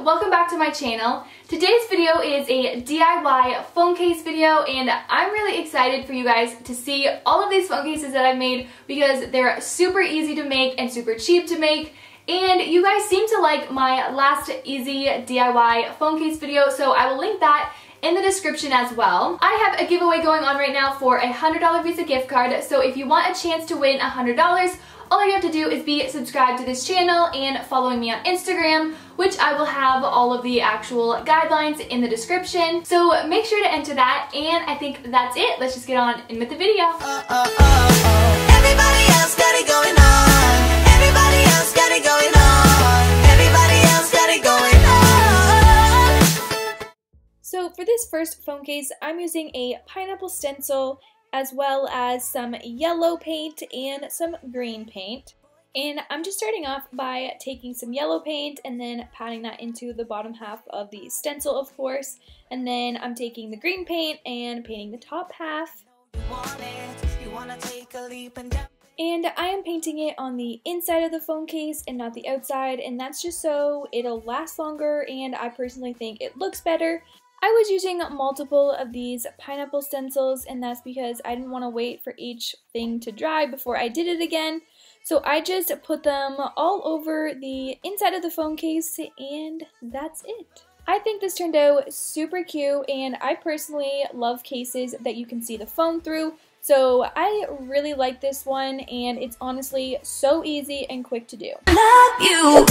welcome back to my channel. Today's video is a DIY phone case video, and I'm really excited for you guys to see all of these phone cases that I've made because they're super easy to make and super cheap to make. And you guys seem to like my last easy DIY phone case video, so I will link that in the description as well. I have a giveaway going on right now for a $100 Visa gift card, so if you want a chance to win $100, all you have to do is be subscribed to this channel and following me on Instagram, which I will have all of the actual guidelines in the description. So make sure to enter that, and I think that's it. Let's just get on in with the video. Everybody else got it going on. Everybody else got it going on. Everybody else got it going on. So for this first phone case, I'm using a pineapple stencil as well as some yellow paint and some green paint. And I'm just starting off by taking some yellow paint and then patting that into the bottom half of the stencil, of course. And then I'm taking the green paint and painting the top half. And I am painting it on the inside of the phone case and not the outside, and that's just so it'll last longer, and I personally think it looks better. I was using multiple of these pineapple stencils, and that's because I didn't want to wait for each thing to dry before I did it again. So I just put them all over the inside of the phone case, and that's it. I think this turned out super cute, and I personally love cases that you can see the phone through. So I really like this one, and it's honestly so easy and quick to do. Love you, ooh, ooh, ooh,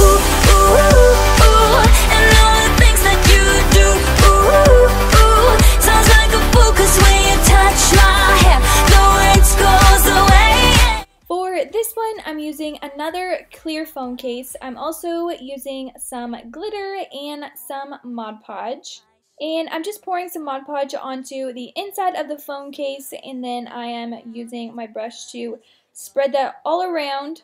and all the things that you do, ooh, ooh, sounds like a focus when you touch my hair, the words goes away. For this one, I'm using another clear phone case. I'm also using some glitter and some Mod Podge. And I'm just pouring some Mod Podge onto the inside of the phone case, and then I am using my brush to spread that all around.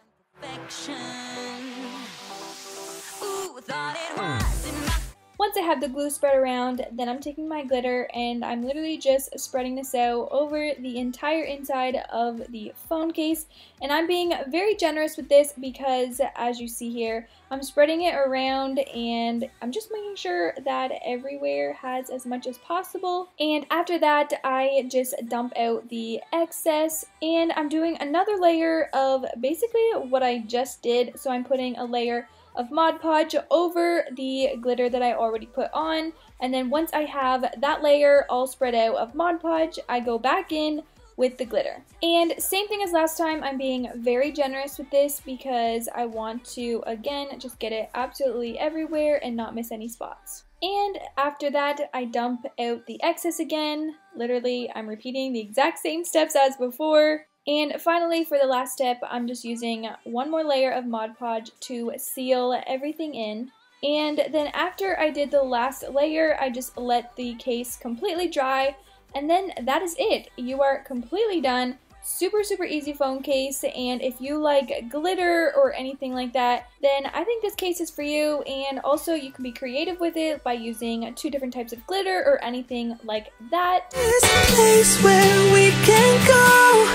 Once I have the glue spread around, then I'm taking my glitter and I'm literally just spreading this out over the entire inside of the phone case. And I'm being very generous with this because, as you see here, I'm spreading it around and I'm just making sure that everywhere has as much as possible. And after that, I just dump out the excess, and I'm doing another layer of basically what I just did. So I'm putting a layer of Mod Podge over the glitter that I already put on, and then once I have that layer all spread out of Mod Podge, I go back in with the glitter. And same thing as last time, I'm being very generous with this because I want to, again, just get it absolutely everywhere and not miss any spots. And after that, I dump out the excess again. Literally, I'm repeating the exact same steps as before. And finally, for the last step, I'm just using one more layer of Mod Podge to seal everything in. And then after I did the last layer, I just let the case completely dry, and then that is it. You are completely done. Super, super easy phone case, and if you like glitter or anything like that, then I think this case is for you. And also, you can be creative with it by using 2 different types of glitter or anything like that. There's a place where we can go,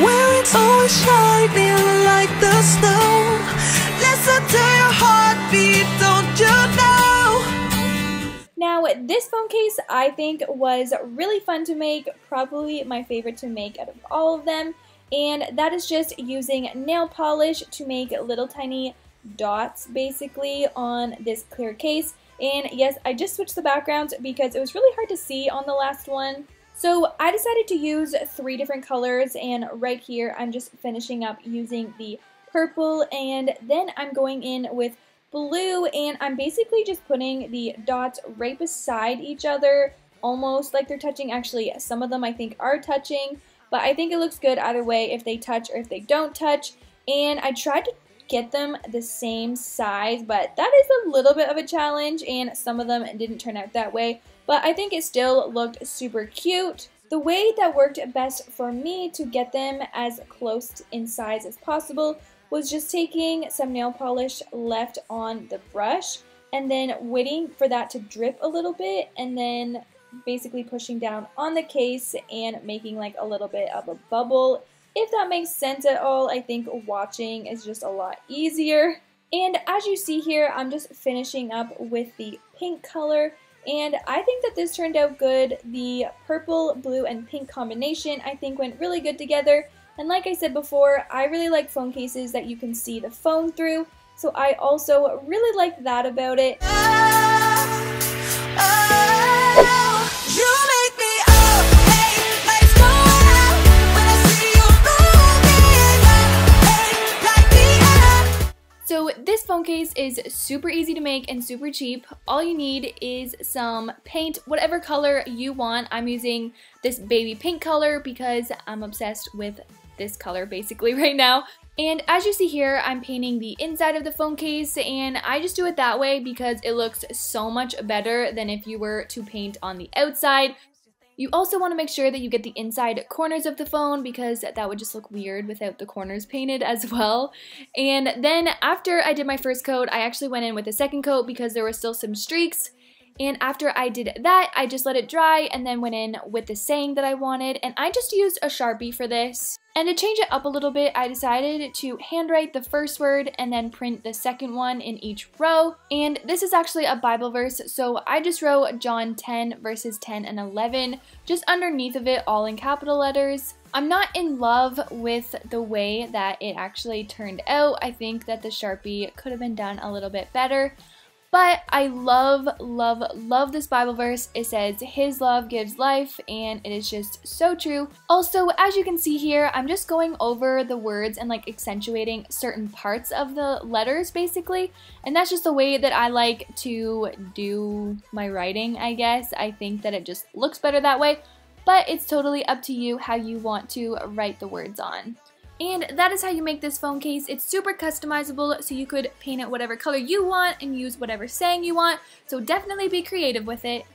where it's always shining like the snow. Listen to your heartbeat, don't you know? Now, this phone case I think was really fun to make, probably my favorite to make out of all of them, and that is just using nail polish to make little tiny dots basically on this clear case. And yes, I just switched the backgrounds because it was really hard to see on the last one. So I decided to use 3 different colors, and right here I'm just finishing up using the purple, and then I'm going in with blue, and I'm basically just putting the dots right beside each other, almost like they're touching. Actually, some of them I think are touching, but I think it looks good either way if they touch or if they don't touch. And I tried to get them the same size, but that is a little bit of a challenge, and some of them didn't turn out that way, but I think it still looked super cute. The way that worked best for me to get them as close in size as possible was just taking some nail polish left on the brush and then waiting for that to drip a little bit, and then basically pushing down on the case and making like a little bit of a bubble. If that makes sense at all, I think watching is just a lot easier. And as you see here, I'm just finishing up with the pink color, and I think that this turned out good. The purple, blue, and pink combination I think went really good together. And like I said before, I really like phone cases that you can see the phone through, so I also really like that about it. So this phone case is super easy to make and super cheap. All you need is some paint, whatever color you want. I'm using this baby pink color because I'm obsessed with this color basically right now. And as you see here, I'm painting the inside of the phone case, and I just do it that way because it looks so much better than if you were to paint on the outside. You also want to make sure that you get the inside corners of the phone because that would just look weird without the corners painted as well. And then after I did my first coat, I actually went in with a second coat because there were still some streaks. And after I did that, I just let it dry and then went in with the saying that I wanted, and I just used a Sharpie for this. And to change it up a little bit, I decided to handwrite the first word and then print the second one in each row. And this is actually a Bible verse, so I just wrote John 10 verses 10 and 11 just underneath of it, all in capital letters. I'm not in love with the way that it actually turned out. I think that the Sharpie could have been done a little bit better. But I love, love, love this Bible verse. It says, "His love gives life," and it is just so true. Also, as you can see here, I'm just going over the words and like accentuating certain parts of the letters basically. And that's just the way that I like to do my writing, I guess. I think that it just looks better that way. But it's totally up to you how you want to write the words on. And that is how you make this phone case. It's super customizable, so you could paint it whatever color you want and use whatever saying you want, so definitely be creative with it.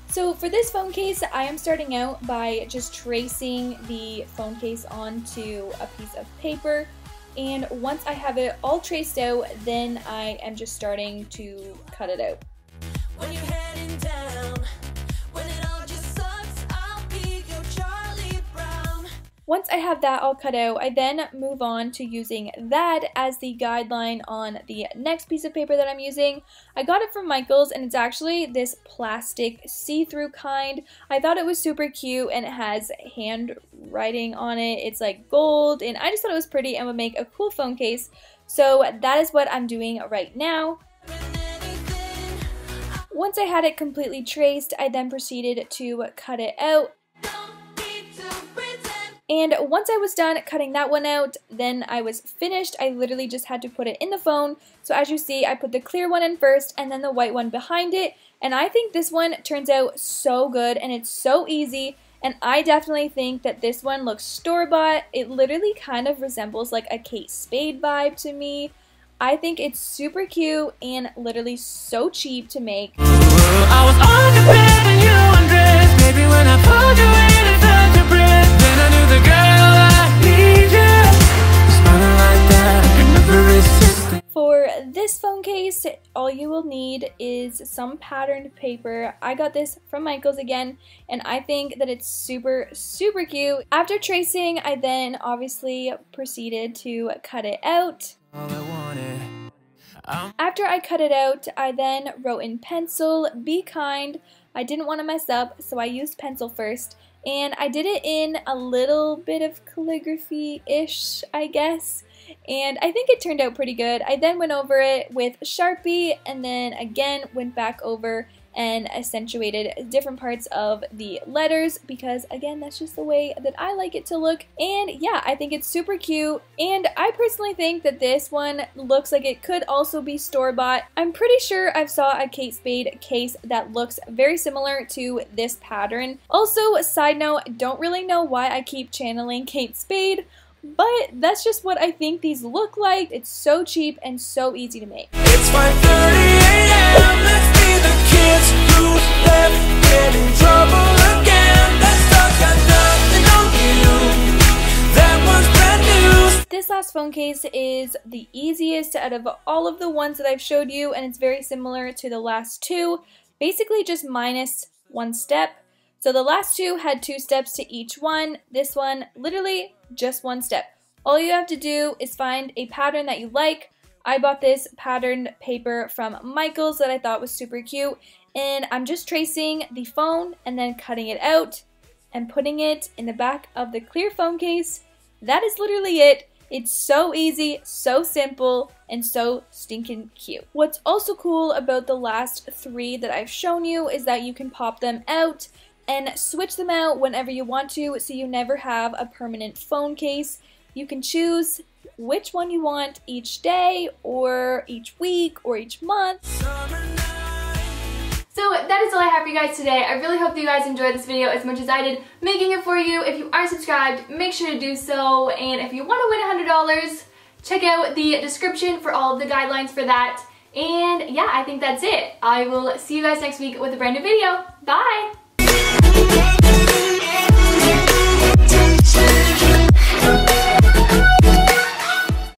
So for this phone case, I am starting out by just tracing the phone case onto a piece of paper. And once I have it all traced out, then I am just starting to cut it out. When you're heading down, when it all just sucks, I'll be your Charlie Brown. Once I have that all cut out, I then move on to using that as the guideline on the next piece of paper that I'm using. I got it from Michael's, and it's actually this plastic see-through kind. I thought it was super cute, and it has handwriting on it. It's like gold, and I just thought it was pretty and would make a cool phone case. So that is what I'm doing right now. Once I had it completely traced, I then proceeded to cut it out. And once I was done cutting that one out, then I was finished. I literally just had to put it in the phone. So as you see, I put the clear one in first and then the white one behind it. And I think this one turns out so good and it's so easy. And I definitely think that this one looks store-bought. It literally kind of resembles like a Kate Spade vibe to me. I think it's super cute and literally so cheap to make. I was on the bed when you undressed, maybe when I pulled you in and felt your breath, then I knew the girl I need you. Smiling like that, I could never resist it. For this phone case, all you will need is some patterned paper. I got this from Michael's again, and I think that it's super, super cute. After tracing, I then obviously proceeded to cut it out. After I cut it out, I then wrote in pencil, "Be kind." I didn't want to mess up, so I used pencil first. And I did it in a little bit of calligraphy-ish, I guess. And I think it turned out pretty good. I then went over it with Sharpie and then again went back over and accentuated different parts of the letters because again, that's just the way that I like it to look. And yeah, I think it's super cute, and I personally think that this one looks like it could also be store-bought. I'm pretty sure I've saw a Kate Spade case that looks very similar to this pattern. Also, side note, I don't really know why I keep channeling Kate Spade, but that's just what I think these look like. It's so cheap and so easy to make. It's 5:30 a.m. Let's be the kids who left, get in trouble again. That stuff got nothing on you. That one's brand new. This last phone case case is the easiest out of all of the ones that I've showed you, and it's very similar to the last two, basically just minus one step. So the last two had 2 steps to each one. This one, literally just 1 step. All you have to do is find a pattern that you like. I bought this patterned paper from Michael's that I thought was super cute, and I'm just tracing the phone and then cutting it out and putting it in the back of the clear phone case. That is literally it. It's so easy, so simple, and so stinking cute. What's also cool about the last 3 that I've shown you is that you can pop them out and switch them out whenever you want to, so you never have a permanent phone case. You can choose which one you want each day, or each week, or each month. So that is all I have for you guys today. I really hope that you guys enjoyed this video as much as I did making it for you. If you aren't subscribed, make sure to do so. And if you want to win $100, check out the description for all of the guidelines for that. And yeah, I think that's it. I will see you guys next week with a brand new video. Bye!